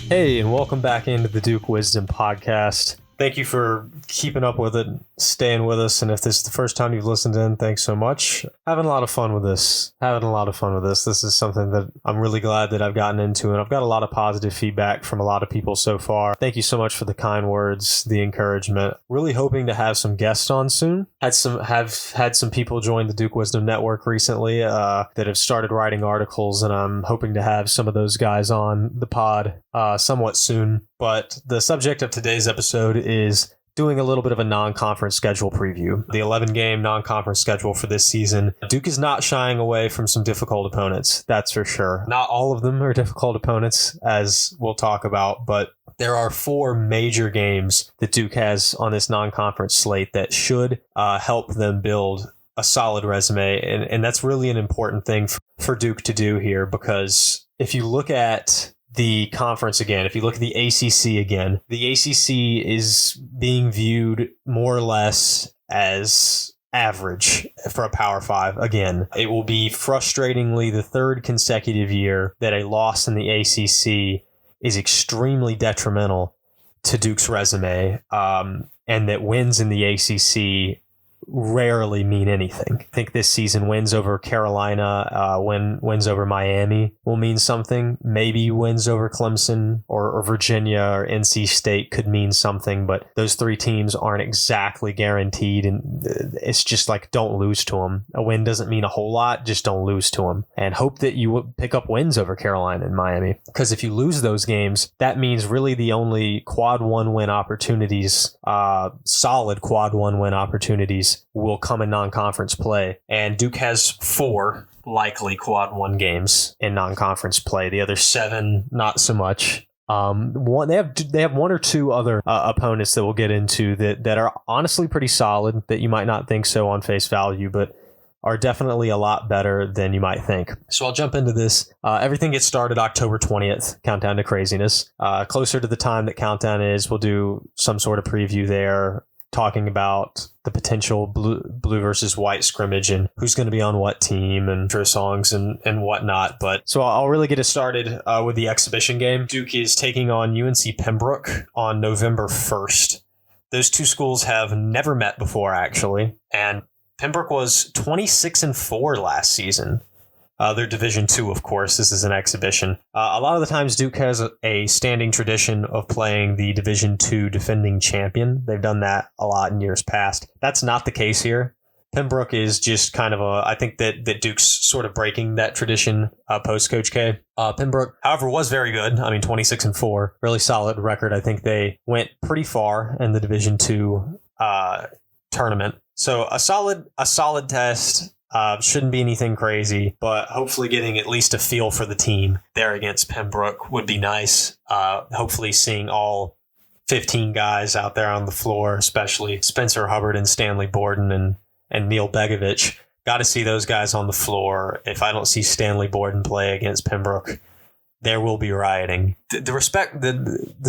Hey, and welcome back into the Duke Wisdom Podcast. Thank you for keeping up with it, staying with us, and if this is the first time you've listened in, thanks so much. Having a lot of fun with this. This is something that I'm really glad that I've gotten into, and I've got a lot of positive feedback from a lot of people so far. Thank you so much for the kind words, the encouragement. Really hoping to have some guests on soon. Have had some people join the Duke Wisdom Network recently that have started writing articles, and I'm hoping to have some of those guys on the pod somewhat soon. But the subject of today's episode is doing a little bit of a non-conference schedule preview. The 11-game non-conference schedule for this season. Duke is not shying away from some difficult opponents, that's for sure. Not all of them are difficult opponents, as we'll talk about, but there are 4 major games that Duke has on this non-conference slate that should help them build a solid resume, and that's really an important thing for Duke to do here, because if you look at the conference again, if you look at the ACC again, the ACC is being viewed more or less as average for a Power 5 again. It will be frustratingly the 3rd consecutive year that a loss in the ACC is extremely detrimental to Duke's resume, and that wins in the ACC rarely mean anything. I think this season wins over Carolina, wins over Miami will mean something. Maybe wins over Clemson or Virginia or NC State could mean something, but those 3 teams aren't exactly guaranteed, and it's just like, don't lose to them. A win doesn't mean a whole lot, just don't lose to them. And hope that you pick up wins over Carolina and Miami, because if you lose those games, that means really the only quad 1 win opportunities, solid quad 1 win opportunities, will come in non-conference play, and Duke has 4 likely quad 1 games in non-conference play. The other 7, not so much. They have 1 or 2 other opponents that we'll get into that are honestly pretty solid, that you might not think so on face value, but are definitely a lot better than you might think. So I'll jump into this. Everything gets started October 20th, countdown to craziness. Closer to the time that countdown is, we'll do some sort of preview there, talking about the potential blue versus white scrimmage and who's going to be on what team and intro songs and whatnot. But so I'll really get it started with the exhibition game. Duke is taking on UNC Pembroke on November 1st. Those 2 schools have never met before, actually, and Pembroke was 26-4 last season. They're Division II, of course. This is an exhibition. A lot of the times, Duke has a standing tradition of playing the Division II defending champion. They've done that a lot in years past. That's not the case here. Pembroke is just kind of I think that Duke's sort of breaking that tradition post Coach K. Pembroke, however, was very good. I mean, 26-4, really solid record. I think they went pretty far in the Division II tournament. So a solid test. Shouldn't be anything crazy, but hopefully getting at least a feel for the team there against Pembroke would be nice. Hopefully seeing all 15 guys out there on the floor, especially Spencer Hubbard and Stanley Borden and Neil Begovich. Got to see those guys on the floor. If I don't see Stanley Borden play against Pembroke, there will be rioting. The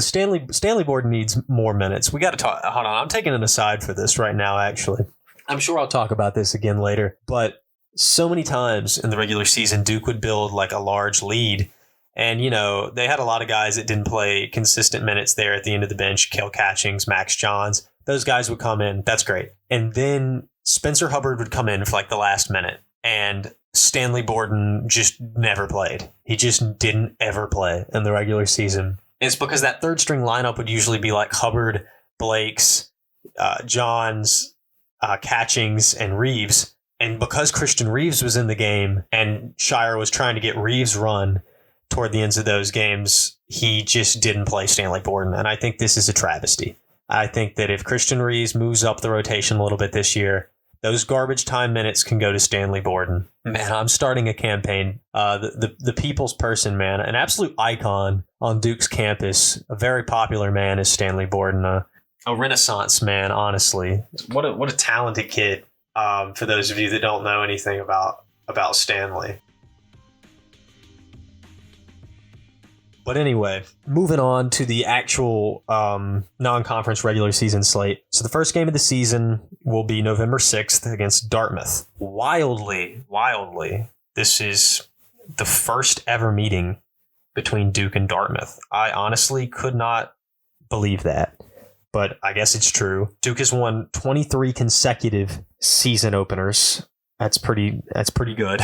Stanley Borden needs more minutes. We got to talk. Hold on, I'm taking an aside for this right now, actually. I'm sure I'll talk about this again later, but so many times in the regular season, Duke would build like a large lead. And, they had a lot of guys that didn't play consistent minutes there at the end of the bench. Cale Catchings, Max Johns, those guys would come in. That's great. And then Spencer Hubbard would come in for like the last minute, and Stanley Borden just never played. He just didn't ever play in the regular season. And it's because that 3rd string lineup would usually be like Hubbard, Blakes, Johns, Catchings, and Reeves. And because Christian Reeves was in the game and Shire was trying to get Reeves run toward the ends of those games, he just didn't play Stanley Borden. And I think this is a travesty. I think that if Christian Reeves moves up the rotation a little bit this year, those garbage time minutes can go to Stanley Borden. Man, I'm starting a campaign. The people's person, man, an absolute icon on Duke's campus, a very popular man is Stanley Borden. A renaissance man, honestly. What a talented kid. For those of you that don't know anything about Stanley. But anyway, moving on to the actual non-conference regular season slate. So the first game of the season will be November 6th against Dartmouth. Wildly, this is the first ever meeting between Duke and Dartmouth. I honestly could not believe that, but I guess it's true. Duke has won 23 consecutive season openers. That's pretty good.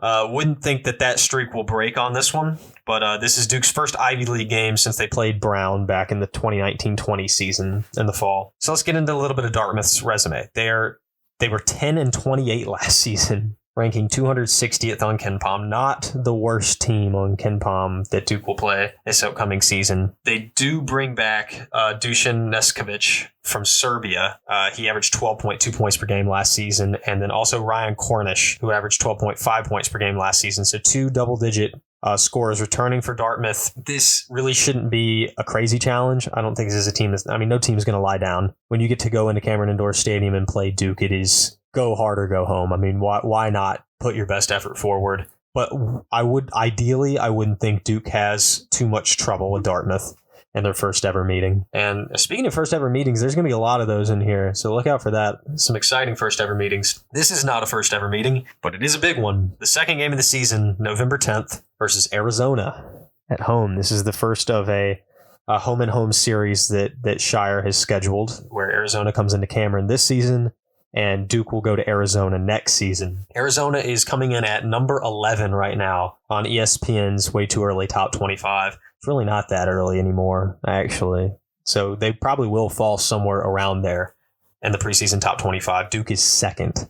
Wouldn't think that streak will break on this one, but this is Duke's first Ivy League game since they played Brown back in the 2019-20 season in the fall. So let's get into a little bit of Dartmouth's resume. They were 10-28 last season, ranking 260th on KenPom. Not the worst team on KenPom that Duke will play this upcoming season. They do bring back Dusan Neskovic from Serbia. He averaged 12.2 points per game last season. And then also Ryan Cornish, who averaged 12.5 points per game last season. So 2 double-digit scorers returning for Dartmouth. This really shouldn't be a crazy challenge. I don't think this is a team no team is going to lie down. When you get to go into Cameron Indoor Stadium and play Duke, it is go hard or go home. I mean, why not put your best effort forward? But I wouldn't think Duke has too much trouble with Dartmouth in their first ever meeting. And speaking of first ever meetings, there's going to be a lot of those in here. So look out for that. Some exciting first ever meetings. This is not a first ever meeting, but it is a big one. The second game of the season, November 10th versus Arizona at home. This is the first of a home and home series that Shire has scheduled, where Arizona comes into Cameron this season and Duke will go to Arizona next season. Arizona is coming in at number 11 right now on ESPN's Way Too Early Top 25. It's really not that early anymore, actually. So they probably will fall somewhere around there in the preseason top 25. Duke is second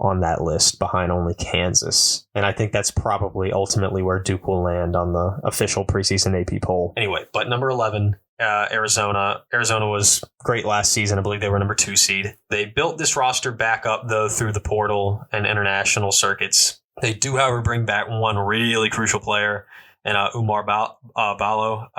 on that list, behind only Kansas. And I think that's probably ultimately where Duke will land on the official preseason AP poll. Anyway, but number 11, Arizona. Arizona was great last season. I believe they were number 2 seed. They built this roster back up, though, through the portal and international circuits. They do, however, bring back one really crucial player, and Umar Ballo.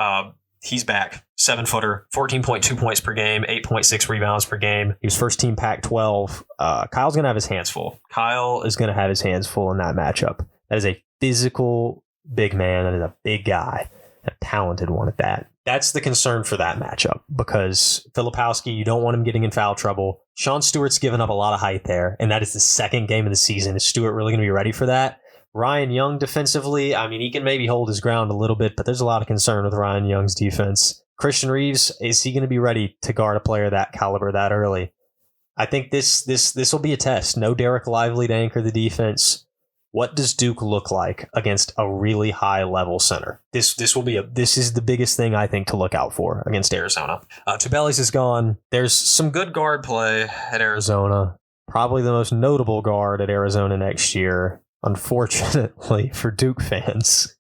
He's back. 7-footer, 14.2 points per game, 8.6 rebounds per game. He was first team Pac-12. Kyle's going to have his hands full. Kyle is going to have his hands full in that matchup. That is a physical big man. That is a big guy. A talented one at that. That's the concern for that matchup, because Filipowski, you don't want him getting in foul trouble. Sean Stewart's given up a lot of height there, and that is the second game of the season. Is Stewart really going to be ready for that? Ryan Young defensively, I mean, he can maybe hold his ground a little bit, but there's a lot of concern with Ryan Young's defense. Christian Reeves, is he going to be ready to guard a player that caliber that early? I think this will be a test. No Derek Lively to anchor the defense. What does Duke look like against a really high level center? This is the biggest thing I think to look out for against Arizona. Tubelis is gone. There's some good guard play at Arizona. Probably the most notable guard at Arizona next year, unfortunately for Duke fans,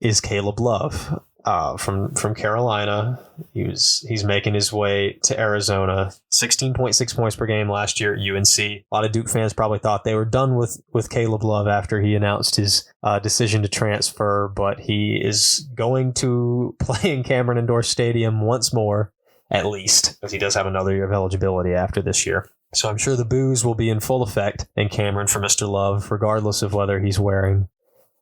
is Caleb Love. From Carolina. He's making his way to Arizona. 16.6 points per game last year at UNC. A lot of Duke fans probably thought they were done with Caleb Love after he announced his decision to transfer, but he is going to play in Cameron Indoor Stadium once more, at least, because he does have another year of eligibility after this year. So I'm sure the boos will be in full effect in Cameron for Mr. Love, regardless of whether he's wearing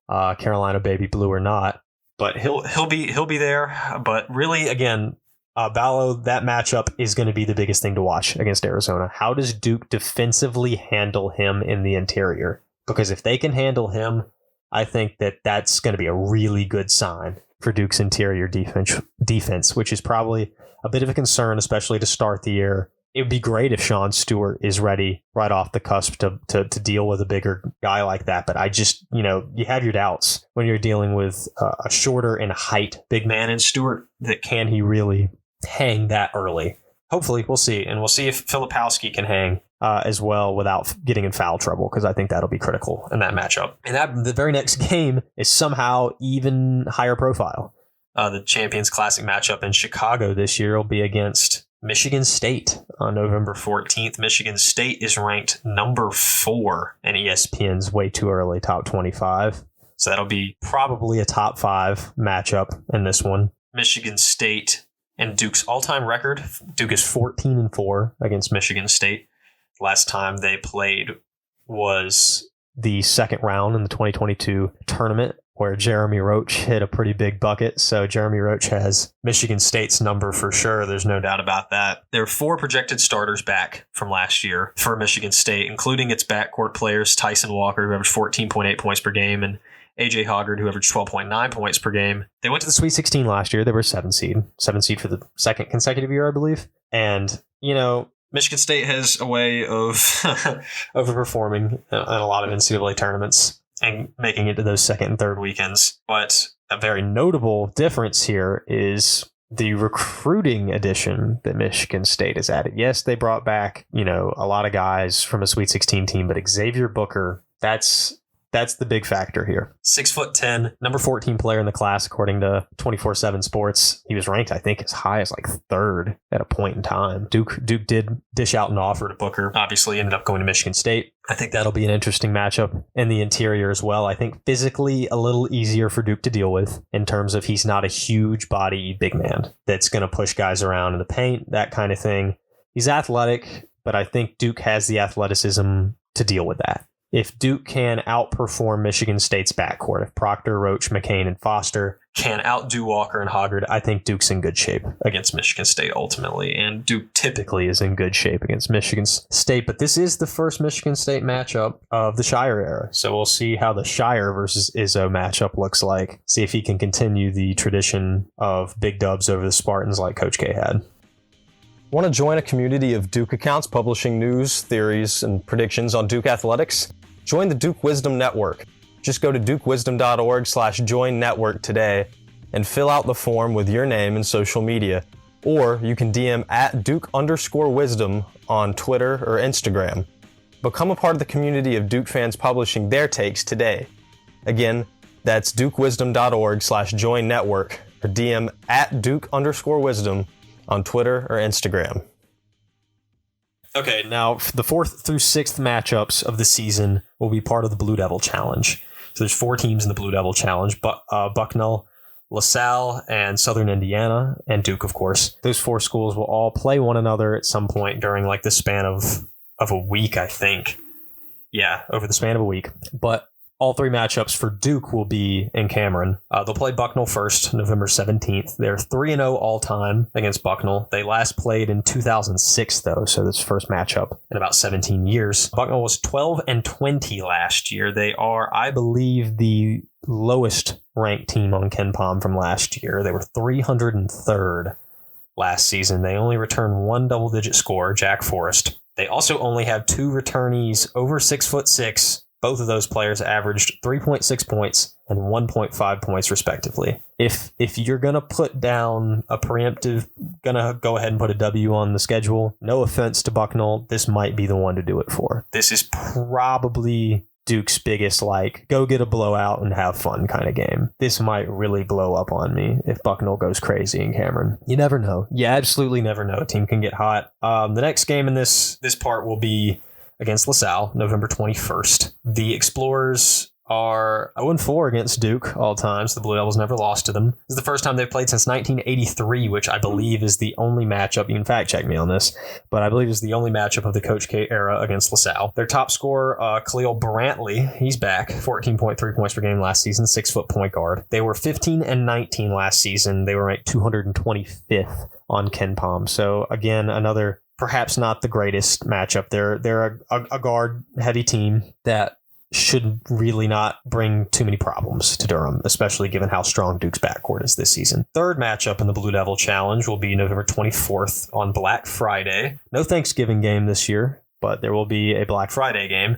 Carolina baby blue or not. But he'll be there. But really, again, Ballo, that matchup is going to be the biggest thing to watch against Arizona. How does Duke defensively handle him in the interior? Because if they can handle him, I think that's going to be a really good sign for Duke's interior defense, which is probably a bit of a concern, especially to start the year. It would be great if Sean Stewart is ready right off the cusp to deal with a bigger guy like that. But I just, you have your doubts when you're dealing with a shorter in height big man in Stewart, that can he really hang that early? Hopefully, we'll see. And we'll see if Filipowski can hang as well without getting in foul trouble, because I think that'll be critical in that matchup. And the very next game is somehow even higher profile. The Champions Classic matchup in Chicago this year will be against Michigan State on November 14th. Michigan State is ranked number 4 in ESPN's Way Too Early Top 25. So that'll be probably a top 5 matchup in this one. Michigan State and Duke's all-time record. Duke is 14-4 against Michigan State. Last time they played was the second round in the 2022 tournament where Jeremy Roach hit a pretty big bucket. So Jeremy Roach has Michigan State's number for sure. There's no doubt about that. There are 4 projected starters back from last year for Michigan State, including its backcourt players, Tyson Walker, who averaged 14.8 points per game, and AJ Hoggard, who averaged 12.9 points per game. They went to the Sweet 16 last year. They were 7 seed for the second consecutive year, I believe. And, Michigan State has a way of overperforming in a lot of NCAA tournaments and making it to those second and third weekends. But a very notable difference here is the recruiting addition that Michigan State has added. Yes, they brought back, a lot of guys from a Sweet 16 team, but Xavier Booker, that's the big factor here. 6'10", number 14 player in the class, according to 24/7 Sports. He was ranked, I think, as high as like 3rd at a point in time. Duke did dish out an offer to Booker. Obviously, ended up going to Michigan State. I think that'll be an interesting matchup in the interior as well. I think physically a little easier for Duke to deal with in terms of he's not a huge body big man that's going to push guys around in the paint, that kind of thing. He's athletic, but I think Duke has the athleticism to deal with that. If Duke can outperform Michigan State's backcourt, if Proctor, Roach, McCain, and Foster can outdo Walker and Hoggard, I think Duke's in good shape against Michigan State ultimately. And Duke typically is in good shape against Michigan State. But this is the first Michigan State matchup of the Shire era. So we'll see how the Shire versus Izzo matchup looks like. See if he can continue the tradition of big dubs over the Spartans like Coach K had. Want to join a community of Duke accounts publishing news, theories, and predictions on Duke athletics? Join the Duke Wisdom Network. Just go to dukewisdom.org/join network today and fill out the form with your name and social media. Or you can DM at Duke_wisdom on Twitter or Instagram. Become a part of the community of Duke fans publishing their takes today. Again, that's dukewisdom.org/join network or DM at Duke_wisdom on Twitter or Instagram. Okay, now the 4th through 6th matchups of the season will be part of the Blue Devil Challenge. So there's 4 teams in the Blue Devil Challenge, Bucknell, LaSalle, and Southern Indiana, and Duke, of course. Those 4 schools will all play one another at some point during like the span of a week, I think. Yeah, over the span of a week. But all 3 matchups for Duke will be in Cameron. They'll play Bucknell first, November 17th. They're 3-0 all-time against Bucknell. They last played in 2006, though, so this first matchup in about 17 years. Bucknell was 12-20 last year. They are, I believe, the lowest-ranked team on KenPom from last year. They were 303rd last season. They only returned 1 double-digit scorer, Jack Forrest. They also only have 2 returnees over 6'6". Both of those players averaged 3.6 points and 1.5 points respectively. If you're going to put down a preemptive, going to go ahead and put a W on the schedule, no offense to Bucknell, this might be the one to do it for. This is probably Duke's biggest, go get a blowout and have fun kind of game. This might really blow up on me if Bucknell goes crazy in Cameron. You never know. You absolutely never know. A team can get hot. The next game in this part will be against LaSalle, November 21st. The Explorers are 0-4 against Duke all times. The Blue Devils never lost to them. This is the first time they've played since 1983, which I believe is the only matchup. You can fact check me on this, but I believe is the only matchup of the Coach K era against LaSalle. Their top scorer, Khalil Brantley, he's back. 14.3 points per game last season, 6-foot point guard. They were 15-19 last season. They were ranked 225th on KenPom. So again, another perhaps not the greatest matchup. They're a guard-heavy team that should really not bring too many problems to Durham, especially given how strong Duke's backcourt is this season. Third matchup in the Blue Devil Challenge will be November 24th on Black Friday. No Thanksgiving game this year, but there will be a Black Friday game.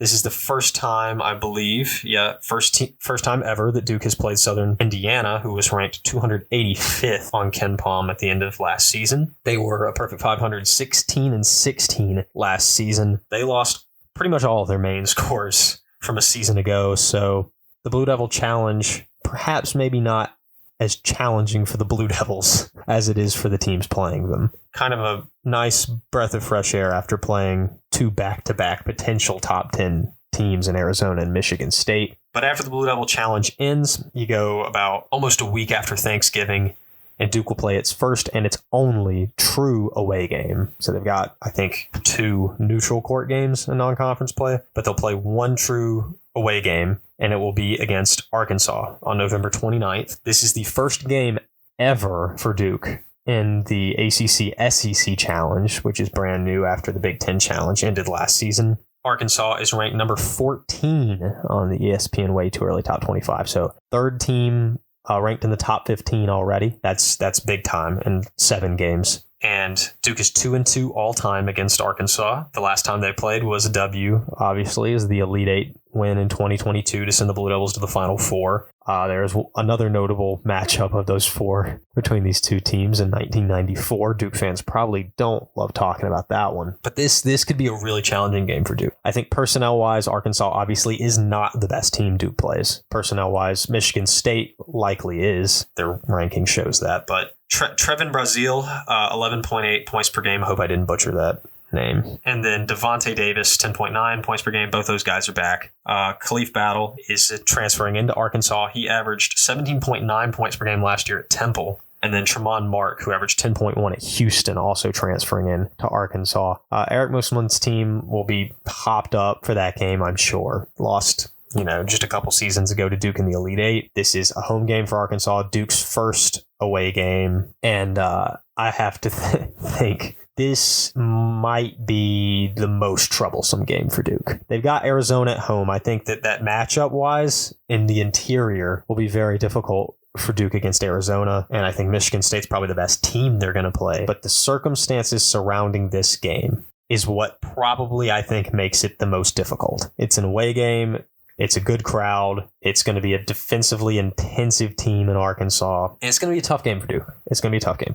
This is the first time, I believe, first time ever that Duke has played Southern Indiana, who was ranked 285th on KenPom at the end of last season. They were a perfect 500, 16-16 last season. They lost pretty much all of their main scores from a season ago, so the Blue Devil Challenge, perhaps maybe not as challenging for the Blue Devils as it is for the teams playing them. Kind of a nice breath of fresh air after playing 2 back-to-back potential top 10 teams in Arizona and Michigan State. But after the Blue Devil Challenge ends, you go about almost a week after Thanksgiving, and Duke will play its first and its only true away game. So they've got, I think, 2 neutral court games in non-conference play, but they'll play 1 true away game, and it will be against Arkansas on November 29th. This is the first game ever for Duke in the ACC SEC Challenge, which is brand new after the Big Ten Challenge ended last season. Arkansas is ranked number 14 on the ESPN Way Too Early Top 25. So third team ranked in the top 15 already. That's big time in 7 games. And Duke is 2-2 all time against Arkansas. The last time they played was a W, obviously, as the Elite Eight win in 2022 to send the Blue Devils to the Final Four. There's another notable matchup of those 4 between these two teams in 1994. Duke fans probably don't love talking about that one. But this could be a really challenging game for Duke. I think personnel-wise, Arkansas obviously is not the best team Duke plays. Personnel-wise, Michigan State likely is. Their ranking shows that. But Trevin Brazil, 11.8 points per game. I hope I didn't butcher that name. And then Devontae Davis, 10.9 points per game. Both those guys are back. Khalif Battle is transferring into Arkansas. He averaged 17.9 points per game last year at Temple. And then Tremont Mark, who averaged 10.1 at Houston, also transferring in to Arkansas. Eric Musselman's team will be hopped up for that game, I'm sure. Lost, just a couple seasons ago to Duke in the Elite Eight. This is a home game for Arkansas, Duke's first away game. And I have to think this might be the most troublesome game for Duke. They've got Arizona at home. I think that matchup-wise in the interior will be very difficult for Duke against Arizona, and I think Michigan State's probably the best team they're going to play. But the circumstances surrounding this game is what probably, I think, makes it the most difficult. It's an away game. It's a good crowd. It's going to be a defensively intensive team in Arkansas. And it's going to be a tough game for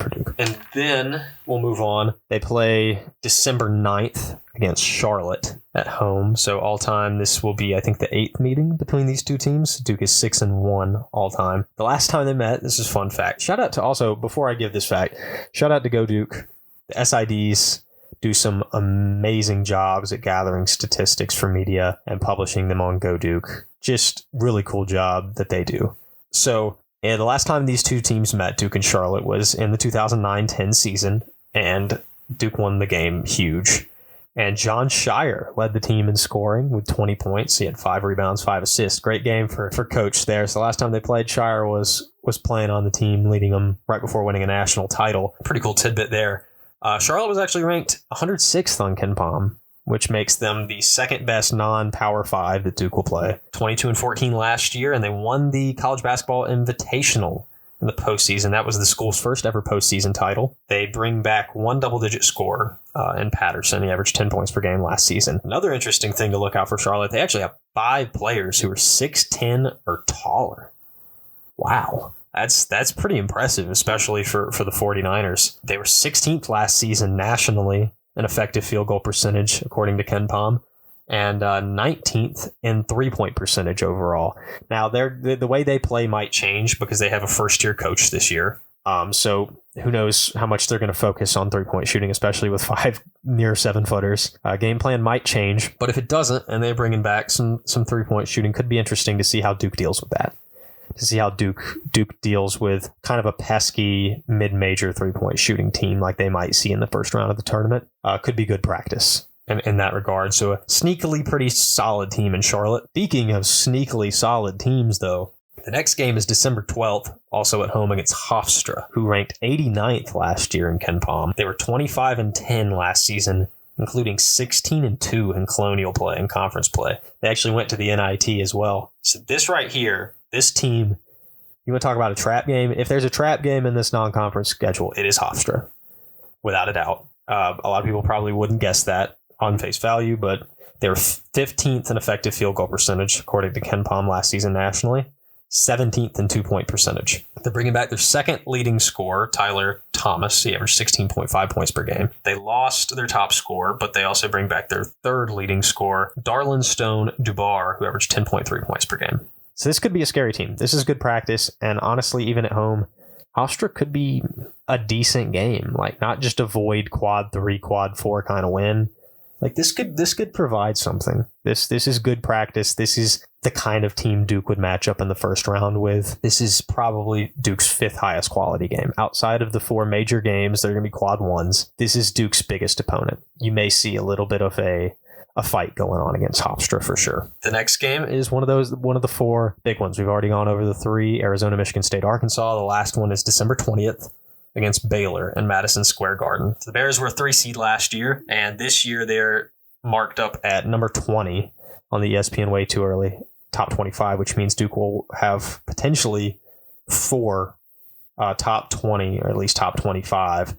Duke. And then we'll move on. They play December 9th against Charlotte at home. So all time, this will be, I think, the 8th meeting between these two teams. Duke is 6-1 all time. The last time they met, this is a fun fact. Shout out to also, before I give this fact, shout out to Go Duke, the SIDs. Do some amazing jobs at gathering statistics for media and publishing them on Go Duke. Just really cool job that they do. So the last time these two teams met, Duke and Charlotte, was in the 2009-10 season, and Duke won the game huge. And John Shire led the team in scoring with 20 points. He had 5 rebounds, 5 assists. Great game for Coach there. So the last time they played, Shire was playing on the team, leading them right before winning a national title. Pretty cool tidbit there. Charlotte was actually ranked 106th on KenPom, which makes them the second best non-Power 5 that Duke will play. 22-14 last year, and they won the College Basketball Invitational in the postseason. That was the school's first ever postseason title. They bring back one double-digit scorer in Patterson. He averaged 10 points per game last season. Another interesting thing to look out for Charlotte, they actually have 5 players who are 6'10 or taller. Wow. That's pretty impressive, especially for the 49ers. They were 16th last season nationally in effective field goal percentage, according to KenPom, and 19th in three-point percentage overall. Now, the way they play might change because they have a first-year coach this year. So who knows how much they're going to focus on three-point shooting, especially with 5 near 7-footers. Game plan might change, but if it doesn't and they're bringing back some three-point shooting, could be interesting to see how Duke deals with that. To see how Duke deals with kind of a pesky mid-major three-point shooting team like they might see in the first round of the tournament. Could be good practice in that regard. So a sneakily pretty solid team in Charlotte. Speaking of sneakily solid teams, though, the next game is December 12th, also at home against Hofstra, who ranked 89th last year in KenPom. They were 25-10 last season, including 16-2 in Colonial play and conference play. They actually went to the NIT as well. So this right here, this team, you want to talk about a trap game? If there's a trap game in this non-conference schedule, it is Hofstra, without a doubt. A lot of people probably wouldn't guess that on face value, but they were 15th in effective field goal percentage, according to KenPom last season nationally, 17th in two-point percentage. They're bringing back their second leading scorer, Tyler Thomas. He averaged 16.5 points per game. They lost their top scorer, but they also bring back their third leading scorer, Darlin Stone Dubar, who averaged 10.3 points per game. So this could be a scary team. This is good practice, and honestly, even at home, Hofstra could be a decent game. Like, not just a void quad 3, quad 4 kind of win. Like, this could provide something. This is good practice. This is the kind of team Duke would match up in the first round with. This is probably Duke's 5th highest quality game. Outside of the 4 major games, they're going to be quad 1s. This is Duke's biggest opponent. You may see a little bit of a a fight going on against Hofstra for sure. The next game is one of the 4 big ones. We've already gone over the 3: Arizona, Michigan State, Arkansas. The last one is December 20th against Baylor in Madison Square Garden. The Bears were a 3 seed last year, and this year they're marked up at number 20 on the ESPN Way Too Early top 25, which means Duke will have potentially 4 top 20 or at least top 25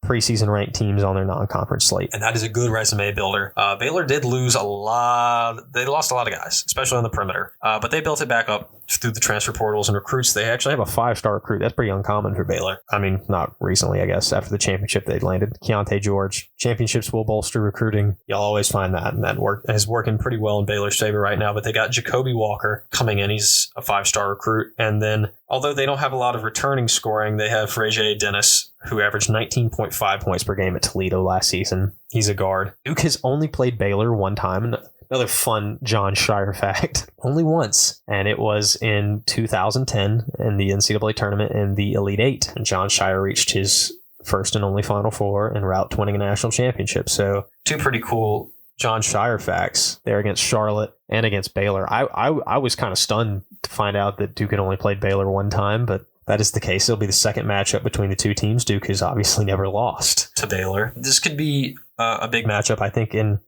preseason ranked teams on their non-conference slate. And that is a good resume builder. Baylor did lose a lot. They lost a lot of guys, especially on the perimeter. But they built it back up through the transfer portals and recruits. They actually have a 5-star recruit. That's pretty uncommon for Baylor. I mean, not recently, I guess, after the championship they landed. Keontae George. Championships will bolster recruiting. You'll always find that. And that is working pretty well in Baylor's favor right now. But they got Jacoby Walker coming in. He's a 5-star recruit. And then, although they don't have a lot of returning scoring, they have Frazier Dennis, who averaged 19.5 points per game at Toledo last season. He's a guard. Duke has only played Baylor one time. Another fun John Shire fact. Only once. And it was in 2010 in the NCAA tournament in the Elite Eight. And John Shire reached his first and only Final Four en route to winning a national championship. So 2 pretty cool John Shire facts there against Charlotte and against Baylor. I was kind of stunned to find out that Duke had only played Baylor one time, but that is the case. It'll be the second matchup between the 2 teams. Duke has obviously never lost to Baylor. This could be a big matchup, I think, in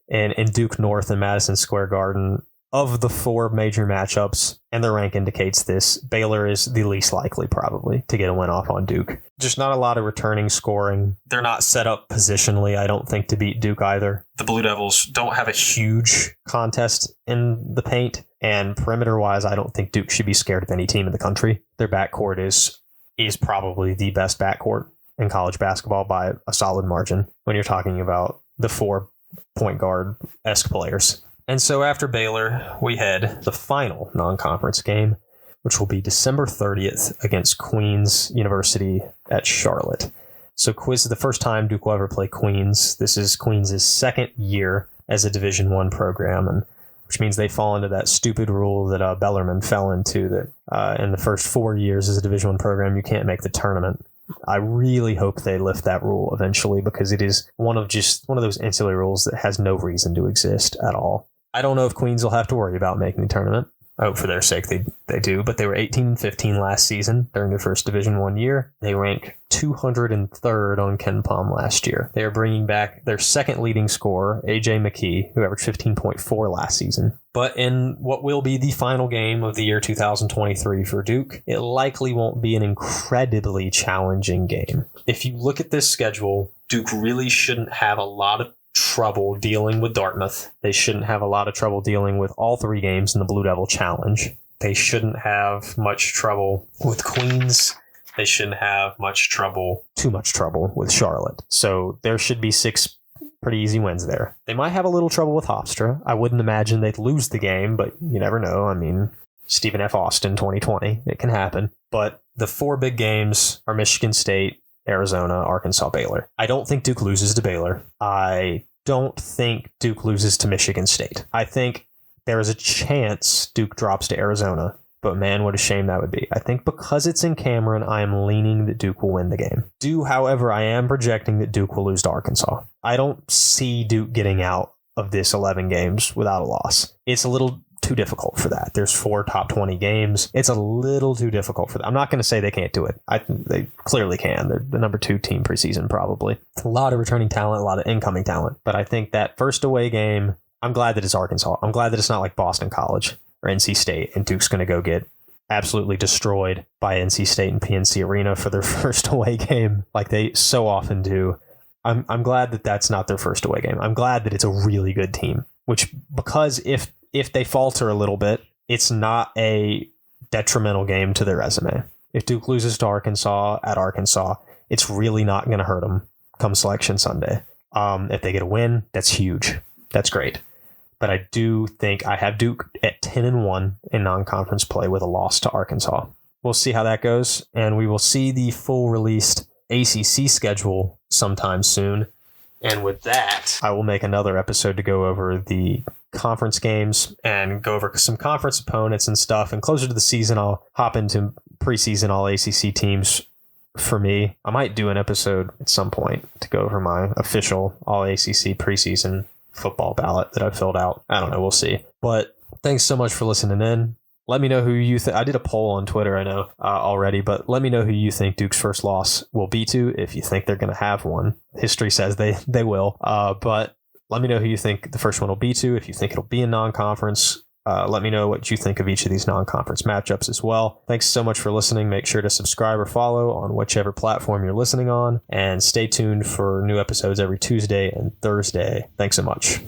Duke North and Madison Square Garden. Of the 4 major matchups, and the rank indicates this, Baylor is the least likely probably to get a win off on Duke. Just not a lot of returning scoring. They're not set up positionally, I don't think, to beat Duke either. The Blue Devils don't have a huge contest in the paint, and perimeter-wise, I don't think Duke should be scared of any team in the country. Their backcourt is probably the best backcourt in college basketball by a solid margin when you're talking about the 4 point guard-esque players. And so after Baylor, we head the final non-conference game, which will be December 30th against Queens University at Charlotte. So Quiz is the first time Duke will ever play Queens. This is Queens' second year as a Division I program, and which means they fall into that stupid rule that Bellarmine fell into, that in the first 4 years as a Division I program, you can't make the tournament. I really hope they lift that rule eventually, because it is one of those ancillary rules that has no reason to exist at all. I don't know if Queens will have to worry about making the tournament. I hope for their sake they do, but they were 18-15 last season during their first Division I year. They rank 203rd on KenPom last year. They are bringing back their second leading scorer, AJ McKee, who averaged 15.4 last season. But in what will be the final game of the year 2023 for Duke, it likely won't be an incredibly challenging game. If you look at this schedule, Duke really shouldn't have a lot of trouble dealing with Dartmouth. They shouldn't have a lot of trouble dealing with all 3 games in the Blue Devil Challenge. They shouldn't have much trouble with Queens. They shouldn't have too much trouble with Charlotte. So there should be 6 pretty easy wins there. They might have a little trouble with Hofstra. I wouldn't imagine they'd lose the game, but you never know. I mean, Stephen F. Austin 2020, it can happen. But the 4 big games are Michigan State, Arizona, Arkansas, Baylor. I don't think Duke loses to Baylor. I don't think Duke loses to Michigan State. I think there is a chance Duke drops to Arizona, but man, what a shame that would be. I think because it's in Cameron, I am leaning that Duke will win the game. However, I am projecting that Duke will lose to Arkansas. I don't see Duke getting out of this 11 games without a loss. It's a little too difficult for that. There's 4 top 20 games. It's a little too difficult for them. I'm not going to say they can't do it. They clearly can. They're the number 2 team preseason, probably. A lot of returning talent, a lot of incoming talent. But I think that first away game, I'm glad that it's Arkansas. I'm glad that it's not like Boston College or NC State, and Duke's going to go get absolutely destroyed by NC State and PNC Arena for their first away game, like they so often do. I'm glad that that's not their first away game. I'm glad that it's a really good team, because if they falter a little bit, it's not a detrimental game to their resume. If Duke loses to Arkansas at Arkansas, it's really not going to hurt them come Selection Sunday. If they get a win, that's huge. That's great. But I do think I have Duke at 10-1 in non-conference play with a loss to Arkansas. We'll see how that goes, and we will see the full released ACC schedule sometime soon. And with that, I will make another episode to go over the conference games and go over some conference opponents and stuff. And closer to the season, I'll hop into preseason all ACC teams for me. I might do an episode at some point to go over my official all ACC preseason football ballot that I filled out. I don't know. We'll see. But thanks so much for listening in. Let me know who you think. I did a poll on Twitter, I know already, but let me know who you think Duke's first loss will be to, if you think they're going to have one. History says they will. But let me know who you think the first one will be to, if you think it'll be in non-conference. Let me know what you think of each of these non-conference matchups as well. Thanks so much for listening. Make sure to subscribe or follow on whichever platform you're listening on, and stay tuned for new episodes every Tuesday and Thursday. Thanks so much.